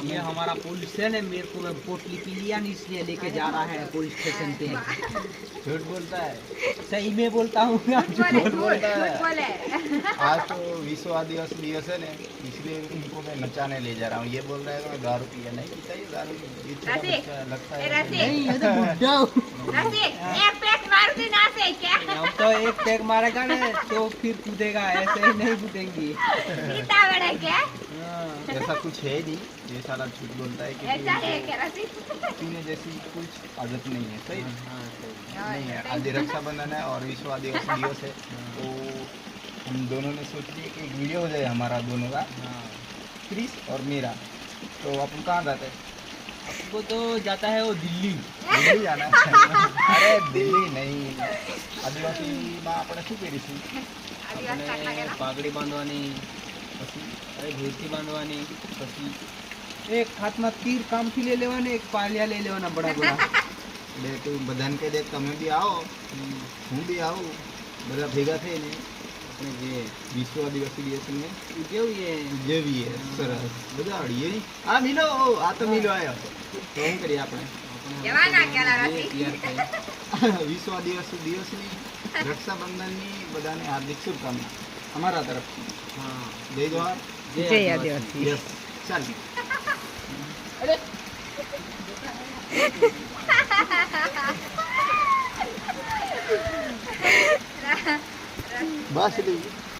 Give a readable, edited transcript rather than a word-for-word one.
ये हमारा पुलिस है ने मेरे को पोटली पी लिया नहीं इसलिए लेके जा रहा है पुलिस स्टेशन पे। झूठ बोलता है। सही में बोलता हूँ झूठ बोलता है। आज तो विश्व आदिवासी दिवस है ना, इसलिए उनको मैं नचाने ले जा रहा हूँ। ये बोल रहा है मैं दारू पिया नहीं पीता, ये दारू ये छोटा बच्चा लगता है। नहीं ये तो बुड्ढा हूँ। हम तो एक पैक मारेगा ना तो फिर कूदेगा, ऐसे ही नहीं कूदेंगी। ऐसा कुछ है नहीं, ये सारा झूठ बोलता है कि पीने जैसी कुछ आदत नहीं है। सही नहीं है। आज रक्षाबंधन है और विश्व आदिवासी दिवस है, तो हम दोनों ने सोच लिया कि एक वीडियो हो जाए हमारा दोनों का, क्रिस और मेरा। तो अपन कहाँ जाते हैं? आपको तो जाता है वो दिल्ली। दिल्ली जाना है? अरे दिल्ली नहीं, आदिवासी में આપણે શું કરીશું? આપણે પાઘડી બાંધવાની, પછી ધોતી બાંધવાની, પછી એક હાથમાં તીર કામથી લઈ લેવાના, એક પાલિયા લઈ લેવાના બડા બડા. એટલે તું બધાને કહી દે તમે બી આવો, હું બી આવું, બધા ભેગા થઈને આપણે જે વિશ્વ આદિવાસી દિવસને ઉજવીએ. સરસ, બધા અડીએ નહીં. હા મિલો, આ તો મિલો આવ્યો. તો શું કરીએ આપણે? વિશ્વ આદિવાસી દિવસની, રક્ષાબંધનની બધાને હાર્દિક શુભકામના અમારા તરફથી. જય જવાહર, જય આદિવાસી. યસ, ચાલ. બસ